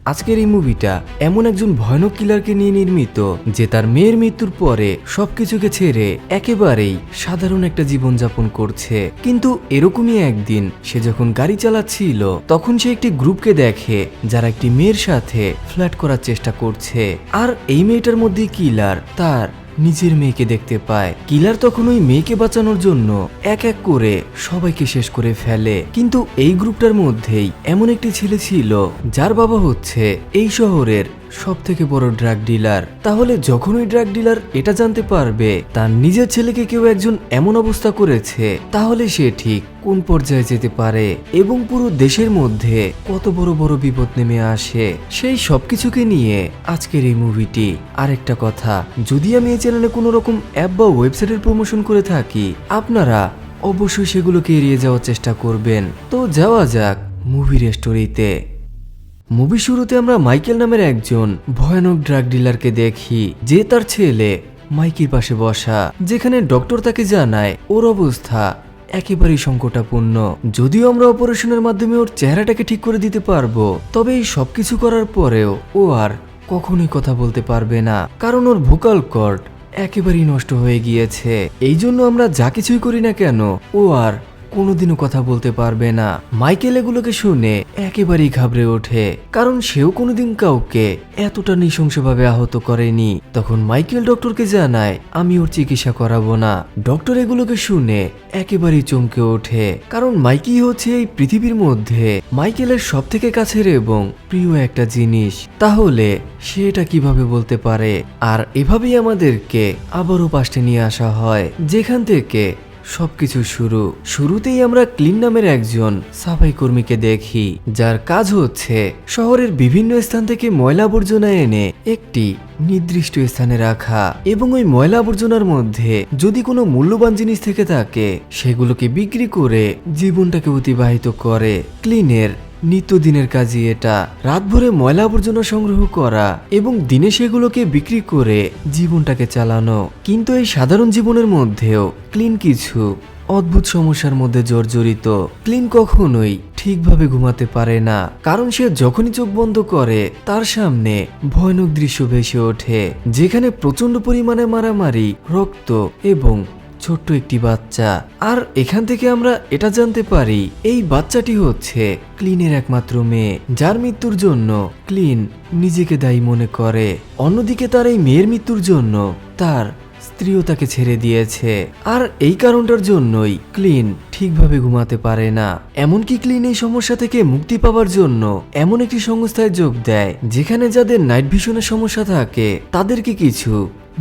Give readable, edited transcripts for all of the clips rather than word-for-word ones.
আজকের এই মুভিটা এমন একজন ভয়ানক কিলারকে নিয়ে নির্মিত যে তার মেয়ের মৃত্যুর পরে সবকিছুকে ছেড়ে একেবারেই সাধারণ একটা জীবনযাপন করছে। কিন্তু এরকমই একদিন সে যখন গাড়ি চালাচ্ছিল তখন সে একটি গ্রুপকে দেখে যারা একটি মেয়ের সাথে ফ্ল্যাট করার চেষ্টা করছে। আর এই মেয়েটার মধ্যে কিলার তার নিজের মেয়েকে দেখতে পায়। কিলার তখন ওই মেয়েকে বাঁচানোর জন্য এক এক করে সবাইকে শেষ করে ফেলে। কিন্তু এই গ্রুপটার মধ্যেই এমন একটি ছেলে ছিল যার বাবা হচ্ছে এই শহরের সব থেকে বড় ড্রাগ ডিলার। তাহলে যখন ওই ড্রাগ ডিলার এটা জানতে পারবে তার নিজের ছেলেকে কেউ একজন এমন অবস্থা করেছে, তাহলে সে ঠিক কোন পর্যায়ে যেতে পারে এবং পুরো দেশের মধ্যে কত বড় বড় বিপদ নেমে আসে, সেই সবকিছুকে নিয়ে আজকের এই মুভিটি। আরেকটা কথা, যদি আমি এই চ্যানেলে কোনো রকম অ্যাপ বা ওয়েবসাইটের প্রমোশন করে থাকি আপনারা অবশ্যই সেগুলোকে এড়িয়ে যাওয়ার চেষ্টা করবেন। তো যাওয়া যাক মুভির স্টোরিতে। মুভি শুরুতে আমরা মাইকেল নামের একজন ভয়ানক ড্রাগ ডিলারকে দেখি যে তার ছেলে মাইকির পাশে বসা, যেখানে ডক্টর তাকে জানায় ওর অবস্থা একেবারেই সংকটাপূর্ণ। যদিও আমরা অপারেশনের মাধ্যমে ওর চেহারাটাকে ঠিক করে দিতে পারবো, তবে এই সবকিছু করার পরেও ও আর কখনোই কথা বলতে পারবে না, কারণ ওর ভোকাল কর্ড একেবারেই নষ্ট হয়ে গিয়েছে। এই জন্য আমরা যা কিছুই করি না কেন ও আর কোনোদিনও কথা বলতে পারবে না। মাইকেল এগুলোকে শুনে একেবারেই ঘাবড়ে ওঠে, কারণ সেও কোনোদিন কাউকে এতটা নৃশংসভাবে আহত করেনি। তখন মাইকেল ডক্টরকে জানায় আমি ওর চিকিৎসা করাবো না। ডক্টর এগুলোকে শুনে একেবারেই চমকে ওঠে, কারণ মাইকি হচ্ছে এই পৃথিবীর মধ্যে মাইকেলের সব থেকে কাছের এবং প্রিয় একটা জিনিস। তাহলে সে এটা কিভাবে বলতে পারে? আর এভাবেই আমাদেরকে আবারও পাশে নিয়ে আসা হয় যেখান থেকে সবকিছু শুরুতেই আমরা ক্লিন নামের একজন সাফাই কর্মীকে দেখি যার কাজ হচ্ছে শহরের বিভিন্ন স্থান থেকে ময়লা আবর্জনা এনে একটি নির্দিষ্ট স্থানে রাখা এবং ওই ময়লা আবর্জনার মধ্যে যদি কোনো মূল্যবান জিনিস থেকে থাকে সেগুলোকে বিক্রি করে জীবনটাকে অতিবাহিত করে। ক্লিনের নিত্যদিনের কাজই এটা, রাত ভরে ময়লা আবর্জনা সংগ্রহ করা এবং দিনে সেগুলোকে বিক্রি করে জীবনটাকে চালানো। কিন্তু এই সাধারণ জীবনের মধ্যেও ক্লিন কিছু অদ্ভুত সমস্যার মধ্যে জর্জরিত। ক্লিন কখনোই ঠিকভাবে ঘুমাতে পারে না, কারণ সে যখনই চোখ বন্ধ করে তার সামনে ভয়ানক দৃশ্য ভেসে ওঠে, যেখানে প্রচন্ড পরিমাণে মারামারি, রক্ত এবং ছোট্ট একটি বাচ্চা। আর এখান থেকে আমরা এটা জানতে পারি এই বাচ্চাটি হচ্ছে ক্লিনের একমাত্র মেয়ে, যার মৃত্যুর জন্য ক্লিন নিজেকে দায়ী মনে করে। অন্যদিকে তার এই মেয়ের মৃত্যুর জন্য তার স্ত্রীও তাকে ছেড়ে দিয়েছে। আর এই কারণটার জন্যই ক্লিন ঠিকভাবে ঘুমাতে পারে না। এমনকি ক্লিন এই সমস্যা থেকে মুক্তি পাওয়ার জন্য এমন একটি সংস্থায় যোগ দেয় যেখানে যাদের নাইট ভিশনের সমস্যা থাকে তাদেরকে কিছু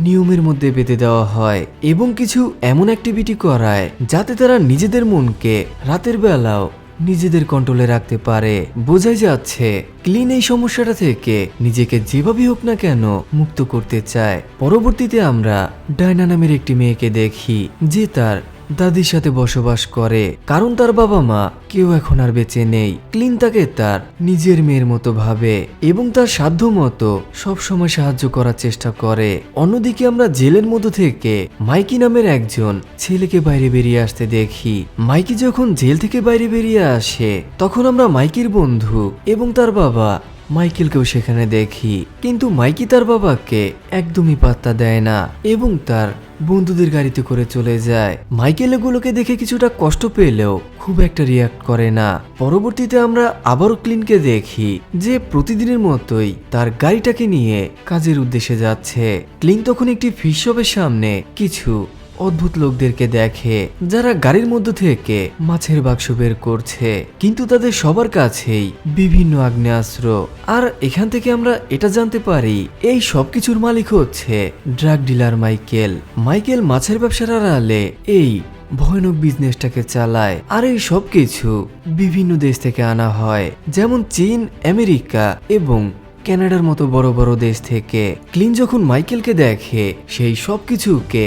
নিয়মের মধ্যে বেঁধে দেওয়া হয় এবং কিছু এমন অ্যাক্টিভিটি করায় যাতে তারা নিজেদের মনকে রাতের বেলাও নিজেদের কন্ট্রোলে রাখতে পারে। বোঝাই যাচ্ছে ক্লিন এই সমস্যাটা থেকে নিজেকে যেভাবেই হোক না কেন মুক্ত করতে চায়। পরবর্তীতে আমরা ডায়না নামের একটি মেয়েকে দেখি যে তার দাদির সাথে বসবাস করে, কারণ তার বাবা মা কেউ এখন আর বেঁচে নেই। ক্লিন তাকে তার নিজের মেয়ের মতো ভাবে এবং তার সাধ্য মতো সবসময় সাহায্য করার চেষ্টা করে। অন্যদিকে আমরা জেলের মধ্য থেকে মাইকি নামের একজন ছেলেকে বাইরে বেরিয়ে আসতে দেখি। মাইকি যখন জেল থেকে বাইরে বেরিয়ে আসে তখন আমরা মাইকির বন্ধু এবং তার বাবা মাইকেলকেও সেখানে দেখি, কিন্তু মাইকি তার বাবাকে একদমই পাত্তা দেয় না এবং তার বন্ধুদের গাড়িতে করে চলে যায়। মাইকেল এগুলোকে দেখে কিছুটা কষ্ট পেলেও খুব একটা রিয়াক্ট করে না। পরবর্তীতে আমরা আবারও ক্লিনকে দেখি যে প্রতিদিনের মতোই তার গাড়িটাকে নিয়ে কাজের উদ্দেশ্যে যাচ্ছে। ক্লিন তখন একটি ফিশ শপের সামনে কিছু অদ্ভুত লোকদেরকে দেখে যারা গাড়ির মধ্য থেকে মাছের বাক্স বের করছে, কিন্তু তাদের সবার কাছেই বিভিন্ন আগ্নেয়াস্ত্র। আর এখান থেকে আমরা এটা জানতে পারি এই সবকিছুর মালিক হচ্ছে ড্রাগ ডিলার মাইকেল। মাইকেল মাছের ব্যবসার আড়ালে এই ভয়ানক বিজনেসটাকে চালায়। আর এই সবকিছু বিভিন্ন দেশ থেকে আনা হয়, যেমন চীন, আমেরিকা এবং কানাডার মতো বড় বড় দেশ থেকে। ক্লিন যখন মাইকেলকে দেখে সেই সবকিছুকে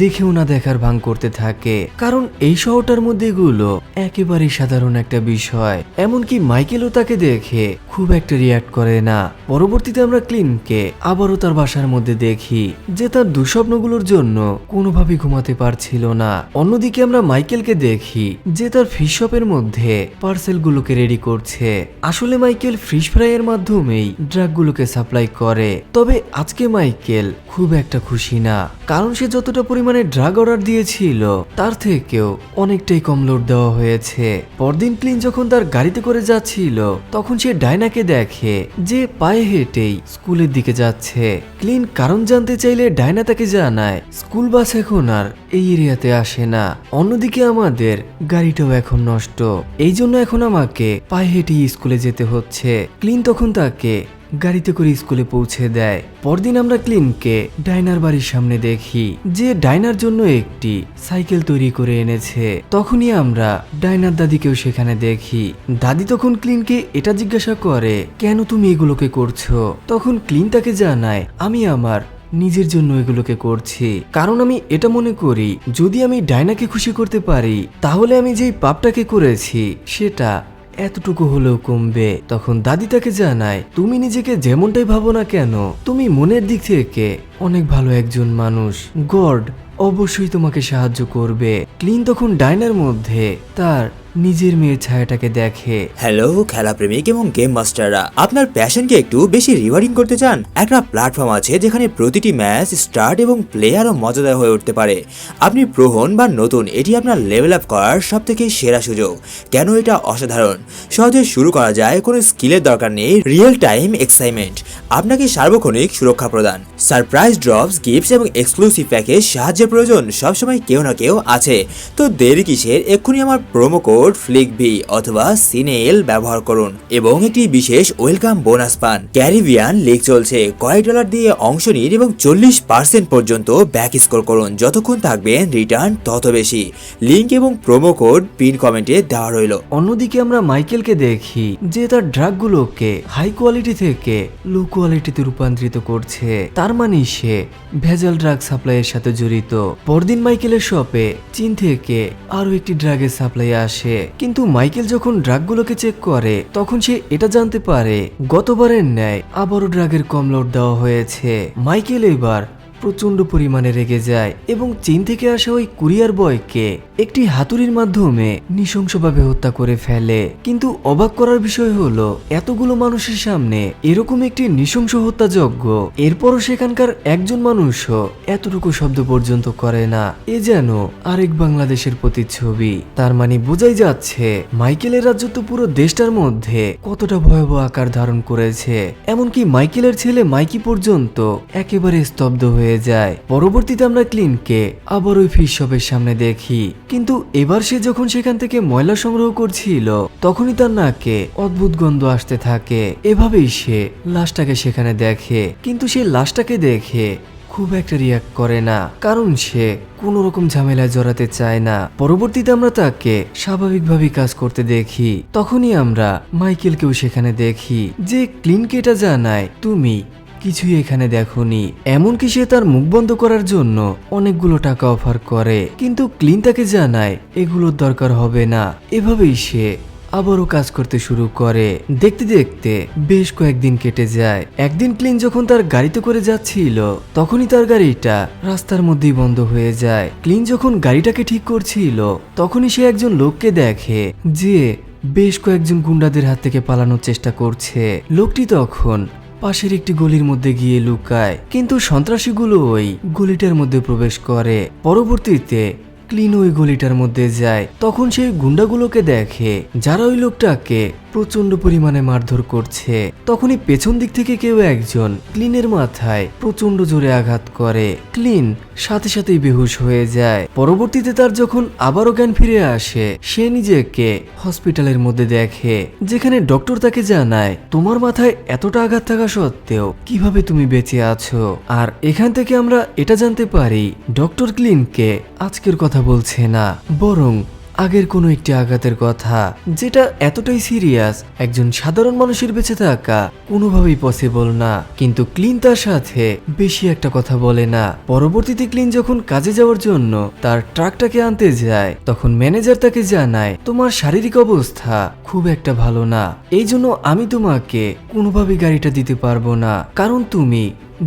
দেখেও না দেখার ভান করতে থাকে, কারণ এই শহরটার মধ্যে এগুলো একেবারেই সাধারণ একটা বিষয়। এমনকি মাইকেলও তাকে দেখে খুব একটা রিয়াক্ট করে না। পরবর্তীতে আমরা ক্লিনকে আবারও তার বাসার মধ্যে দেখি, যে তার দুঃস্বপ্নগুলোর জন্য কোনোভাবেই ঘুমাতে পারছিল না। অন্যদিকে আমরা মাইকেলকে দেখি যে তার ফিশ শপের মধ্যে পার্সেলগুলোকে রেডি করছে। আসলে মাইকেল ফিশ ফ্রাইয়ের মাধ্যমেই ড্রাগগুলোকে সাপ্লাই করে। তবে আজকে মাইকেল খুব একটা খুশি না, কারণ সে যতটা পরিমাণে ড্রাগ অর্ডার দিয়েছিল তার থেকেও অনেকটাই কম লোড দেওয়া হয়েছে। পরদিন ক্লিন যখন তার গাড়িতে করে যাচ্ছিল তখন সে ডায়নাকে দেখে যে পায়ে হেঁটেই স্কুলের দিকে যাচ্ছে। ক্লিন কারণ জানতে চাইলে ডায়না তাকে জানায় স্কুল বাস এখন আর এই এরিয়াতে আসে না। অন্যদিকে আমাদের গাড়িটাও এখন নষ্ট, এই জন্য এখন আমাকে পায়ে হেঁটেই স্কুলে যেতে হচ্ছে। ক্লিন তখন তাকে গাড়িতে করে স্কুলে পৌঁছে দেয়। পরদিন আমরা ক্লিনকে ডায়নার বাড়ির সামনে দেখি যে ডায়নার জন্য একটি সাইকেল তৈরি করে এনেছে। তখনই আমরা ডায়নার দাদিকেও সেখানে দেখি। দাদি তখন ক্লিনকে এটা জিজ্ঞাসা করে, কেন তুমি এগুলোকে করছো? তখন ক্লিন তাকে জানায়, আমি আমার নিজের জন্য এগুলোকে করছি, কারণ আমি এটা মনে করি যদি আমি ডায়নাকে খুশি করতে পারি তাহলে আমি যেই পাপটাকে করেছি সেটা এতটুকু হলেও কমবে। তখন দাদি তাকে জানায়, তুমি নিজেকে যেমনটাই ভাবো না কেন, তুমি মনের দিক থেকে অনেক ভালো একজন মানুষ। গড অবশ্যই তোমাকে সাহায্য করবে। ক্লিন তখন ডায়নার মধ্যে তার নিজের মেয়ের ছায়াটাকে দেখে। হ্যালো খেলাপ্রেমিক এবং গেম মাস্টাররা, আপনার প্যাশনকে একটু বেশি রিওয়ার্ডিং করতে চান? একটা প্ল্যাটফর্ম আছে যেখানে প্রতিটি ম্যাচ স্টার্ট এবং প্লে আরও মজাদার হয়ে উঠতে পারে। আপনি প্রহন বা নতুন, এটি আপনার লেভেল আপ করার সবথেকে সেরা সুযোগ। কেন এটা অসাধারণ? সহজে শুরু করা যায়, কোনো স্কিলের দরকার নেই, রিয়েল টাইম এক্সাইটমেন্ট, আপনাকে সার্বক্ষণিক সুরক্ষা প্রদান, সারপ্রাইজ ড্রপস, গিফটস এবং এক্সক্লুসিভ প্যাকেজ, সাহায্যের প্রয়োজন সবসময় কেউ না কেউ আছে। তো দেরি কিসের? এক্ষুনি আমার প্রোমো কোড ফ্লিকভি অথবা সিনেল ব্যবহার করুন এবং একটি বিশেষ ওয়েলকাম বোনাস পান। ক্যারিবিয়ান লিগ চলছে, কয়েক ডলার দিয়ে অংশ নিন এবং 40% পর্যন্ত ব্যাক স্কোর করুন। যতক্ষণ থাকবেন রিটার্ন তত বেশি। লিংক এবং প্রোমো কোড পিন কমেন্টে দেওয়া রইল। অন্যদিকে আমরা মাইকেলকে দেখি যে তার ড্রাগগুলোকে হাই কোয়ালিটি থেকে লো কোয়ালিটিতে রূপান্তরিত করছে। তার মানে সে ভেজাল ড্রাগ সাপ্লাইয়ের সাথে জড়িত। পরদিন মাইকেলের শপে চীন থেকে আরো একটি ড্রাগের সাপ্লাই আসে, কিন্তু মাইকেল যখন ড্রাগগুলোকে চেক করে তখন সে এটা জানতে পারে গতবারের ন্যায় আবারও ড্রাগের কম লোড দেওয়া হয়েছে। মাইকেল এবার প্রচন্ড পরিমাণে রেগে যায় এবং চীন থেকে আসা ওই কুরিয়ার বয়কে একটি হাতুড়ির মাধ্যমে নৃশংসভাবে হত্যা করে ফেলে। কিন্তু অবাক করার বিষয় হলো এতগুলো মানুষের সামনে এরকম একটি নৃশংস হত্যাযজ্ঞ, এরপরও সেখানকার একজন মানুষও এতটুকু শব্দ পর্যন্ত করে না। এ যেন আরেক বাংলাদেশের প্রতিচ্ছবি। তার মানে বোঝাই যাচ্ছে মাইকেলের রাজত্ব পুরো দেশটার মধ্যে কতটা ভয়াবহ আকার ধারণ করেছে। এমনকি মাইকেলের ছেলে মাইকি পর্যন্ত একেবারে স্তব্ধ হয়ে যায়। পরবর্তীতে আমরা ক্লিনকে আবার ওই ফিশ শপের সামনে দেখি, কিন্তু এবার সে যখন সেখান থেকে ময়লা সংগ্রহ করছিল তখনই তার নাকে অদ্ভুত গন্ধ আসতে থাকে। এভাবেই সে লাশটাকে সেখানে দেখে, কিন্তু সে লাশটাকে দেখে খুব একটা রিয়াক্ট করে না, কারণ সে কোনো রকম ঝামেলায় জড়াতে চায় না। পরবর্তীতে আমরা তাকে স্বাভাবিকভাবে কাজ করতে দেখি। তখনই আমরা মাইকেলকেও সেখানে দেখি যে ক্লিনকে এটা জানায়, তুমি কিছুই এখানে দেখোনি। এমনকি সে তার মুখ বন্ধ করার জন্য অনেকগুলো টাকা অফার করে, কিন্তু ক্লিন তাকে জানায় এগুলোর দরকার হবে না। এভাবেই সে আবারও কাজ করতে শুরু করে। দেখতে দেখতে বেশ কয়েকদিন কেটে যায়। একদিন ক্লিন যখন তার গাড়িতে করে যাচ্ছিল তখনই তার গাড়িটা রাস্তার মধ্যেই বন্ধ হয়ে যায়। ক্লিন যখন গাড়িটাকে ঠিক করছিল তখনই সে একজন লোককে দেখে যে বেশ কয়েকজন গুন্ডাদের হাত থেকে পালানোর চেষ্টা করছে। লোকটি তখন পাশের একটি গলির মধ্যে গিয়ে লুকায়, কিন্তু সন্ত্রাসীগুলো ওই গলিটার মধ্যে প্রবেশ করে। পরবর্তীতে ক্লিন ওই গলিটার মধ্যে যায়। তখন সেই গুন্ডাগুলোকে দেখে যারা ওই লোকটাকে প্রচন্ড পরিমাণে মারধর করছে। তখনই পেছন দিক থেকে কেউ একজন ক্লিনের মাথায় প্রচন্ড জোরে আঘাত করে। ক্লিন সাথে সাথেই বেহুশ হয়ে যায়। পরবর্তীতে তার যখন আবারও জ্ঞান ফিরে আসে সে নিজেকে হসপিটালের মধ্যে দেখে, যেখানে ডক্টর তাকে জানায় তোমার মাথায় এতটা আঘাত থাকা সত্ত্বেও কিভাবে তুমি বেঁচে আছো। আর এখান থেকে আমরা এটা জানতে পারি ডক্টর ক্লিনকে আজকের কথা বলছে না, বরং আগের কোনো একটি আঘাতের কথা, যেটা এতটাই সিরিয়াস একজন সাধারণ মানুষের বেঁচে থাকা কোনোভাবেই পসিবল না। কিন্তু ক্লিন তার সাথে বেশি একটা কথা বলে না। পরবর্তীতে ক্লিন যখন কাজে যাওয়ার জন্য তার ট্রাকটাকে আনতে যায়, তখন ম্যানেজার তাকে জানায় তোমার শারীরিক অবস্থা খুব একটা ভালো না, এই জন্য আমি তোমাকে কোনোভাবেই গাড়িটা দিতে পারবো না, কারণ তুমি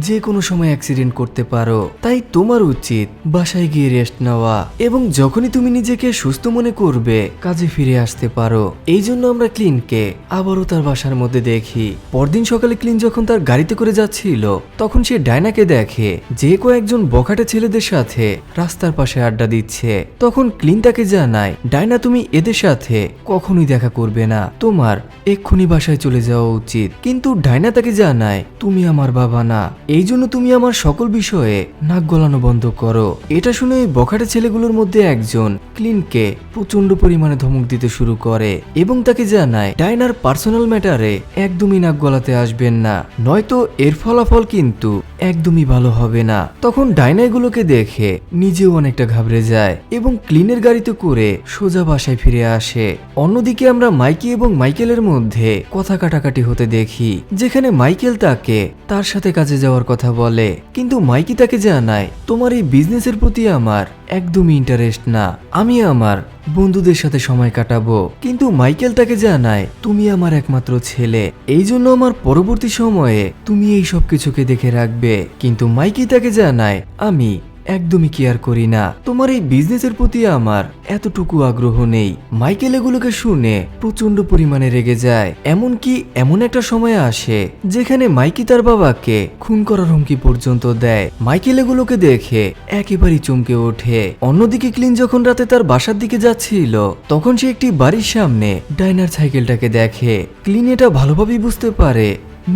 যে কোনো সময় অ্যাক্সিডেন্ট করতে পারো। তাই তোমার উচিত বাসায় গিয়ে রেস্ট নেওয়া, এবং যখনই তুমি নিজেকে সুস্থ মনে করবে কাজে ফিরে আসতে পারো। এই জন্য আমরা ক্লিনকে আবারও তার বাসার মধ্যে দেখি। পরদিন সকালে ক্লিন যখন তার গাড়িতে করে যাচ্ছিল, তখন সে ডায়নাকে দেখে যে কয়েকজন বখাটে ছেলেদের সাথে রাস্তার পাশে আড্ডা দিচ্ছে। তখন ক্লিন তাকে জানায়, ডায়না তুমি এদের সাথে কখনোই দেখা করবে না, তোমার এক্ষুনি বাসায় চলে যাওয়া উচিত। কিন্তু ডায়না তাকে জানায়, তুমি আমার বাবা না, এই জন্য তুমি আমার সকল বিষয়ে নাক গলানো বন্ধ করো। এটা শুনে ওই বখাটে ছেলেগুলোর মধ্যে একজন ক্লিনকে প্রচন্ড পরিমাণে ধমক দিতে শুরু করে এবং তাকে জানায় ডায়নার পার্সোনাল ম্যাটারে একদমই নাক গলাতে আসবেন না, নয়তো এর ফলাফল কিন্তু একদমই ভালো হবে না। তখন ডায়না এগুলোকে দেখে নিজেও অনেকটা ঘাবড়ে যায় এবং ক্লিনের গাড়িতে করে সোজা বাসায় ফিরে আসে। অন্যদিকে আমরা মাইকি এবং মাইকেলের মধ্যে কথা কাটাকাটি হতে দেখি, যেখানে মাইকেল তাকে তার সাথে কাজে যাওয়ার কথা বলে, কিন্তু মাইকি তাকে জানায় তোমার এই বিজনেসের প্রতি আমার একদমই ইন্টারেস্ট না, আমি আমার বন্ধুদের সাথে সময় কাটাবো। কিন্তু মাইকেল তাকে জানায় তুমি আমার একমাত্র ছেলে, এই জন্য আমার পরবর্তী সময়ে তুমি এই সব কিছুকে দেখে রাখবে। কিন্তু মাইকি তাকে জানায় আমি একদমই কেয়ার করি না, তোমার এই বিজনেসের প্রতি আমার এতটুকু আগ্রহ নেই। মাইকেল এগুলোকে শুনে প্রচন্ড পরিমাণে রেগে যায়। এমনকি এমন একটা সময় আসে যেখানে মাইকি তার বাবাকে খুন করার হুমকি পর্যন্ত দেয়। মাইকেল এগুলোকে দেখে একেবারেই চমকে ওঠে। অন্যদিকে ক্লিন যখন রাতে তার বাসার দিকে যাচ্ছিল, তখন সে একটি বাড়ির সামনে ডাইনার সাইকেলটাকে দেখে। ক্লিন এটা ভালোভাবেই বুঝতে পারে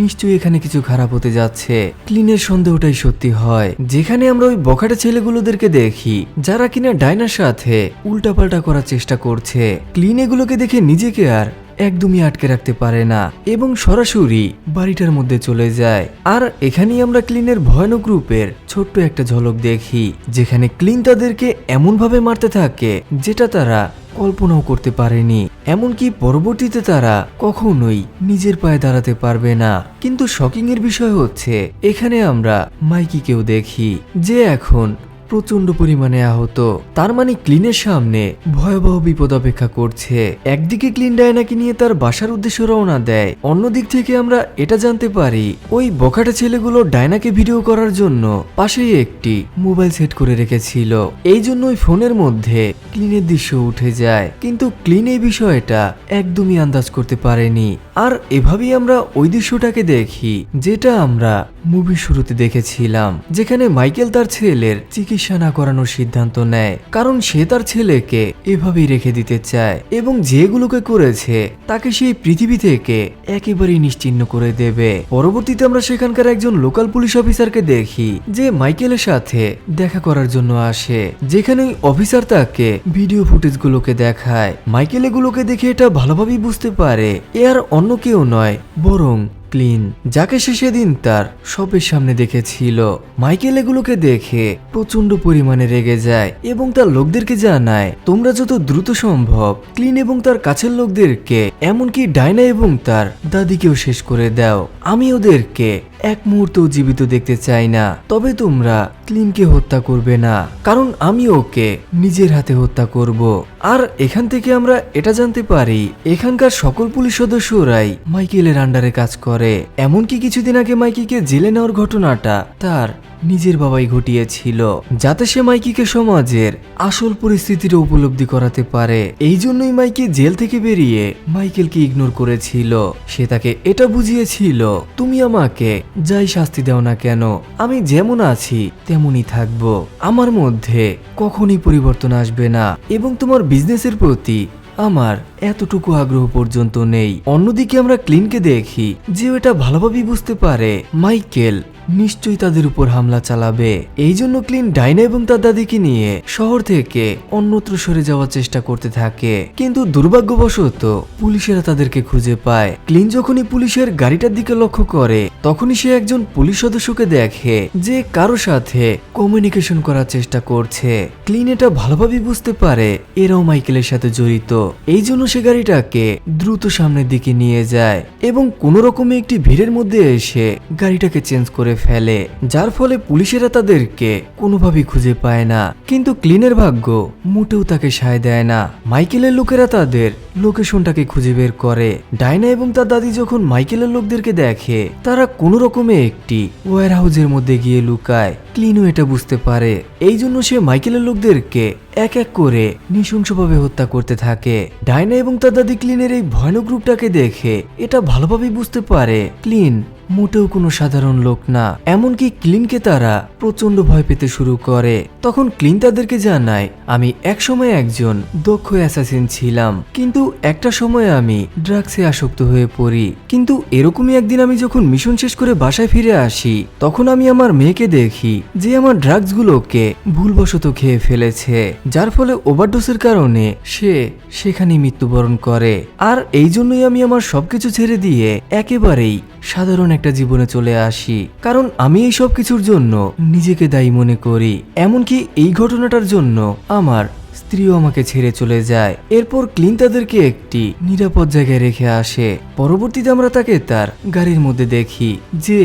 নিশ্চয়ই এখানে কিছু খারাপ হতে যাচ্ছে। ক্লিনের সন্দেহটাই সত্যি হয়, যেখানে আমরা ওই বখাটে ছেলেগুলোদেরকে দেখি যারা কিনা ডাইনার সাথে উল্টাপাল্টা করার চেষ্টা করছে। ক্লিন এগুলোকে দেখে নিজেকে আর একদমই আটকে রাখতে পারে না এবং সরাসরি বাড়িটার মধ্যে চলে যায়। আর এখানেই আমরা ক্লিনের ভয়ানক রূপের ছোট্ট একটা ঝলক দেখি, যেখানে ক্লিন তাদেরকে এমনভাবে মারতে থাকে যেটা তারা কল্পনাও করতে পারেনি। এমনকি পরবর্তীতে তারা কখনোই নিজের পায়ে দাঁড়াতে পারবে না। কিন্তু শকিং এর বিষয় হচ্ছে এখানে আমরা মাইকিকেও দেখি যে এখন প্রচন্ড পরিমাণে আহত। তার মানে ক্লিনের সামনে ভয়াবহ বিপদ অপেক্ষা করছে। একদিকে ক্লিন ডায়নাকে নিয়ে তার বাসার উদ্দেশ্যে রওনা দেয়, অন্যদিক থেকে আমরা এটা জানতে পারি ওই বখাটে ছেলেগুলো ডায়নাকে ভিডিও করার জন্য পাশেই একটি মোবাইল সেট করে রেখেছিল। এই জন্য ওই ফোনের মধ্যে ক্লিনের দৃশ্য উঠে যায়। কিন্তু ক্লিন এই বিষয়টা একদমই আন্দাজ করতে পারেনি। আর এভাবেই আমরা ওই দৃশ্যটাকে দেখি যেটা আমরা মুভির শুরুতে দেখেছিলাম, যেখানে মাইকেল তার ছেলের চিকিৎসা না করানোর সিদ্ধান্ত নেয়, কারণ সে তার ছেলেকে এভাবেই রেখে দিতে চায় এবং যেগুলোকে করেছে তাকে সেই পৃথিবী থেকে একেবারেই নিশ্চিহ্ন করে দেবে। পরবর্তীতে আমরা সেখানকার একজন লোকাল পুলিশ অফিসারকে দেখি যে মাইকেলের সাথে দেখা করার জন্য আসে, যেখানে ওই অফিসার তাকে ভিডিও ফুটেজগুলোকে দেখায়। মাইকেল এগুলোকে দেখে এটা ভালোভাবেই বুঝতে পারে এ আর অন্য কেউ নয় বরং ক্লিন, যাকে সে সেদিন তার শপের সামনে দেখেছিল। মাইকেল এগুলোকে দেখে প্রচন্ড পরিমাণে রেগে যায় এবং তার লোকদেরকে জানায় তোমরা যত দ্রুত সম্ভব ক্লিন এবং তার কাছের লোকদেরকে এমনকি ডায়না এবং তার দাদিকেও শেষ করে দাও। আমি ওদেরকে এক মুহূর্তও জীবিত দেখতে চাই না। তবে তোমরা ক্লিনকে হত্যা করবে না, কারণ আমি ওকে নিজের হাতে হত্যা করব। আর এখান থেকে আমরা এটা জানতে পারি এখানকার সকল পুলিশ সদস্যরাই মাইকেলের আন্ডারে কাজ করে। এমনকি কিছুদিন আগে মাইকিকে জেলে নেওয়ার ঘটনাটা তার নিজের বাবাই ঘটিয়েছিল, যাতে সে মাইকিকে সমাজের আসল পরিস্থিতির উপলব্ধি করাতে পারে। এই জন্যই মাইকি জেল থেকে বেরিয়ে মাইকেলকে ইগনোর করেছিল। সে তাকে এটা বুঝিয়েছিল তুমি আমাকে যাই শাস্তি দাও না কেন আমি যেমন আছি তেমনই থাকবো, আমার মধ্যে কখনই পরিবর্তন আসবে না এবং তোমার বিজনেসের প্রতি আমার এতটুকু আগ্রহ পর্যন্ত নেই। অন্যদিকে আমরা ক্লিনকে দেখি যে এটা ভালোভাবেই বুঝতে পারে মাইকেল নিশ্চয়ই তাদের উপর হামলা চালাবে। এই জন্য ক্লিন ডাইনা এবং তার দাদিকে নিয়ে শহর থেকে অন্যত্র সরে যাওয়ার চেষ্টা করতে থাকে, কিন্তু দুর্ভাগ্যবশত পুলিশেরা তাদেরকে খুঁজে পায়। ক্লিন যখনই পুলিশের গাড়িটার দিকে লক্ষ্য করে তখনই সে একজন পুলিশ সদস্যকে দেখে যে কারো সাথে কমিউনিকেশন করার চেষ্টা করছে। ক্লিন এটা ভালোভাবে বুঝতে পারে এরাও মাইকেলের সাথে জড়িত। এই জন্য সে গাড়িটাকে দ্রুত সামনের দিকে নিয়ে যায় এবং কোনো রকমে একটি ভিড়ের মধ্যে এসে গাড়িটাকে চেঞ্জ করে ফেলে, যার ফলে পুলিশেরা তাদেরকে কোনোভাবেই খুঁজে পায় না। কিন্তু ক্লিনের ভাগ্য মোটেও তাকে সায় দেয় না। মাইকেলের লোকেরা তাদের লোকেশনটাকে খুঁজে বের করে। ডাইনা এবং তার দাদি যখন মাইকেলের লোকদেরকে দেখে তারা কোনো রকমে একটি ওয়্যার হাউসের মধ্যে গিয়ে লুকায়। ক্লিনও এটা বুঝতে পারে, এই জন্য সে মাইকেলের লোকদেরকে এক এক করে নৃশংসভাবে হত্যা করতে থাকে। ডাইনা এবং তার দাদি ক্লিনের এই ভয়ানক রূপটাকে দেখে এটা ভালোভাবেই বুঝতে পারে ক্লিন মোটেও কোনো সাধারণ লোক না। এমনকি ক্লিনকে তারা প্রচন্ড ভয় পেতে শুরু করে। তখন ক্লিন তাদেরকে জানায়, আমি একসময় একজন দক্ষ অ্যাসাসিন ছিলাম, কিন্তু একটা সময় আমি ড্রাগসে আসক্ত হয়ে পড়ি। কিন্তু এরকমই একদিন আমি যখন মিশন শেষ করে বাসায় ফিরে আসি তখন আমি আমার মেয়েকে দেখি যে আমার ড্রাগসগুলোকে ভুলবশত খেয়ে ফেলেছে, যার ফলে ওভারডোজের কারণে সে সেখানেই মৃত্যুবরণ করে। আর এই জন্যই আমি আমার সবকিছু ছেড়ে দিয়ে একেবারেই সাধারণ একটা জীবনে চলে আসি, কারণ আমি এই সব কিছুর জন্য নিজেকে দায়ী মনে করি। এমনকি এই ঘটনাটার জন্য আমার স্ত্রীও আমাকে ছেড়ে চলে যায়। এরপর ক্লিন তাদেরকে একটি নিরাপদ জায়গায় রেখে আসে। পরবর্তীতে আমরা তাকে তার গাড়ির মধ্যে দেখি যে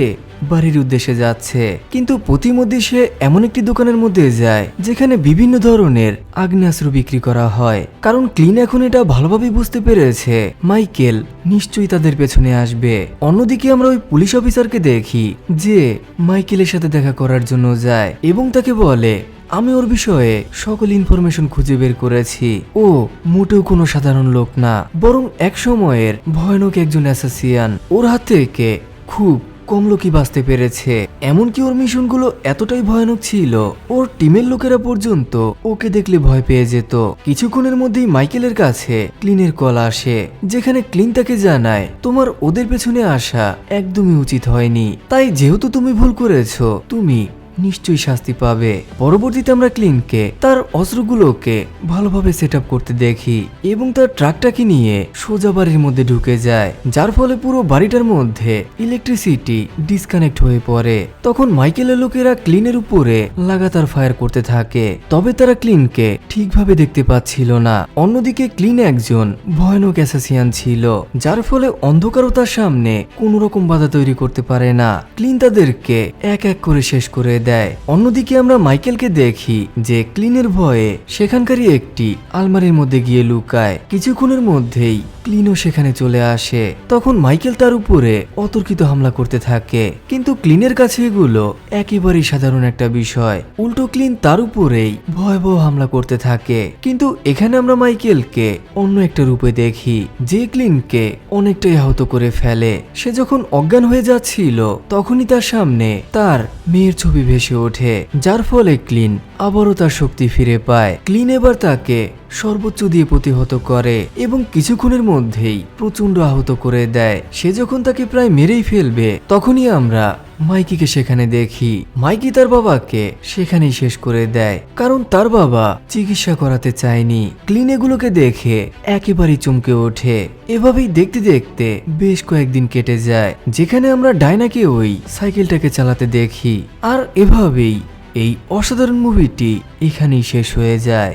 বাড়ির উদ্দেশ্যে যাচ্ছে, কিন্তু প্রতিমধ্যে সে এমন একটি দোকানের মধ্যে যায় যেখানে বিভিন্ন ধরনের আগ্নেয়াস্ত্র বিক্রি করা হয়। কারণ ক্লিন এখন এটা ভালোভাবে বুঝতে পেরেছে মাইকেল নিশ্চয়ই তাদের পেছনে আসবে। অন্যদিকে আমরা ওই পুলিশ অফিসারকে দেখি যে মাইকেলের সাথে দেখা করার জন্য যায় এবং তাকে বলে, আমি ওর বিষয়ে সকল ইনফরমেশন খুঁজে বের করেছি। ও মোটেও কোনো সাধারণ লোক না, বরং এক সময়ের ভয়ানক একজন অ্যাসাসিয়ান। ওর হাত থেকে খুব কম লোকই বাঁচতে পেরেছে। এমনকি ওর মিশনগুলো এতটাই ভয়ানক ছিল ওর টিমের লোকেরা পর্যন্ত ওকে দেখলে ভয় পেয়ে যেত। কিছুক্ষণের মধ্যেই মাইকেলের কাছে ক্লিনের কল আসে, যেখানে ক্লিন তাকে জানায়, তোমার ওদের পেছনে আসা একদমই উচিত হয়নি, তাই যেহেতু তুমি ভুল করেছো তুমি নিশ্চয়ই শাস্তি পাবে। পরবর্তীতে আমরা ক্লিনকে তার অস্ত্রগুলোকে ভালোভাবে সেট আপ করতে দেখি এবং তার ট্রাকটাকে নিয়ে সোজা বাড়ির মধ্যে ঢুকে যায়, যার ফলে পুরো বাড়িটার মধ্যে ইলেকট্রিসিটি ডিসকানেক্ট হয়ে পড়ে। তখন মাইকেলের লোকেরা ক্লিনের উপরে লাগাতার ফায়ার করতে থাকে, তবে তারা ক্লিনকে ঠিকভাবে দেখতে পাচ্ছিল না। অন্যদিকে ক্লিন একজন ভয়ানক অ্যাসাসিয়ান ছিল, যার ফলে অন্ধকারতার সামনে কোনো রকম বাধা তৈরি করতে পারে না। ক্লিন তাদেরকে এক এক করে শেষ করে দেয়। অন্যদিকে আমরা মাইকেলকে দেখি যে ক্লিনের ভয়ে সেখানকারই একটি আলমারির মধ্যে গিয়ে লুকায়। কিছুক্ষণের মধ্যেই ক্লিনও সেখানে চলে আসে। তখন মাইকেল তার উপরে অতর্কিত হামলা করতে থাকে, কিন্তু ক্লিনের কাছে এগুলো একেবারেই সাধারণ একটা বিষয়। উল্টো ক্লিন তার উপরেই ভয়াবহ হামলা করতে থাকে। কিন্তু এখানে আমরা মাইকেলকে অন্য একটা রূপে দেখি যে ক্লিনকে অনেকটাই আহত করে ফেলে। সে যখন অজ্ঞান হয়ে যাচ্ছিল তখনই তার সামনে তার মেয়ের ছবি ভেসে ওঠে, যার ফলে ক্লিন আবারও তার শক্তি ফিরে পায়। ক্লিন এবার তাকে সর্বোচ্চ দিয়ে প্রতিহত করে এবং কিছুক্ষণের মধ্যেই প্রচন্ড আহত করে দেয়। সে যখন তাকে প্রায় মেরেই ফেলবে তখনই আমরা মাইকিকে সেখানে দেখি। মাইকি তার বাবাকে সেখানেই শেষ করে দেয়, কারণ তার বাবা চিকিৎসা করাতে চায়নি। ক্লিন এগুলোকে দেখে একেবারেই চমকে ওঠে। এভাবেই দেখতে দেখতে বেশ কয়েকদিন কেটে যায়, যেখানে আমরা ডাইনাকে ওই সাইকেলটাকে চালাতে দেখি। আর এভাবেই এই অসাধারণ মুভিটি এখানেই শেষ হয়ে যায়।